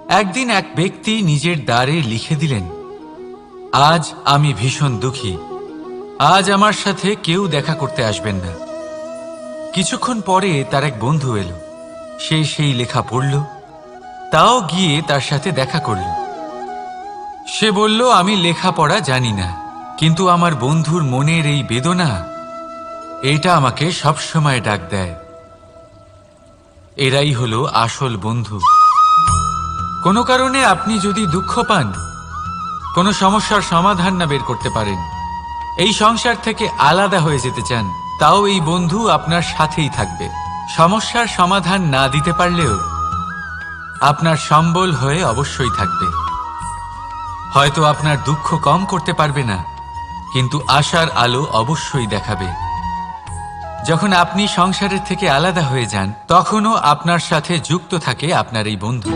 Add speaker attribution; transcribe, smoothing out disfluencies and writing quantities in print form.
Speaker 1: একদিন এক ব্যক্তি নিজের দ্বারে লিখে দিলেন, আজ আমি ভীষণ দুঃখী, আজ আমার সাথে কেউ দেখা করতে আসবেন না। কিছুক্ষণ পরে তার এক বন্ধু এলো, সে সেই লেখা পড়ল, তাও গিয়ে তার সাথে দেখা করল। সে বলল, আমি লেখাপড়া জানি না, কিন্তু আমার বন্ধুর মনের এই বেদনা, এটা আমাকে সবসময় ডাক দেয়। এরাই হলো আসল বন্ধু। কোনো কারণে আপনি যদি দুঃখ পান, কোনো সমস্যার সমাধান না বের করতে পারেন, এই সংসার থেকে আলাদা হয়ে যেতে চান, তাও এই বন্ধু আপনার সাথেই থাকবে। সমস্যার সমাধান না দিতে পারলেও আপনার সম্বল হয়ে অবশ্যই থাকবে। হয়তো আপনার দুঃখ কম করতে পারবে না, কিন্তু আশার আলো অবশ্যই দেখাবে। যখন আপনি সংসারের থেকে আলাদা হয়ে যান, তখনও আপনার সাথে যুক্ত থাকে আপনার এই বন্ধু।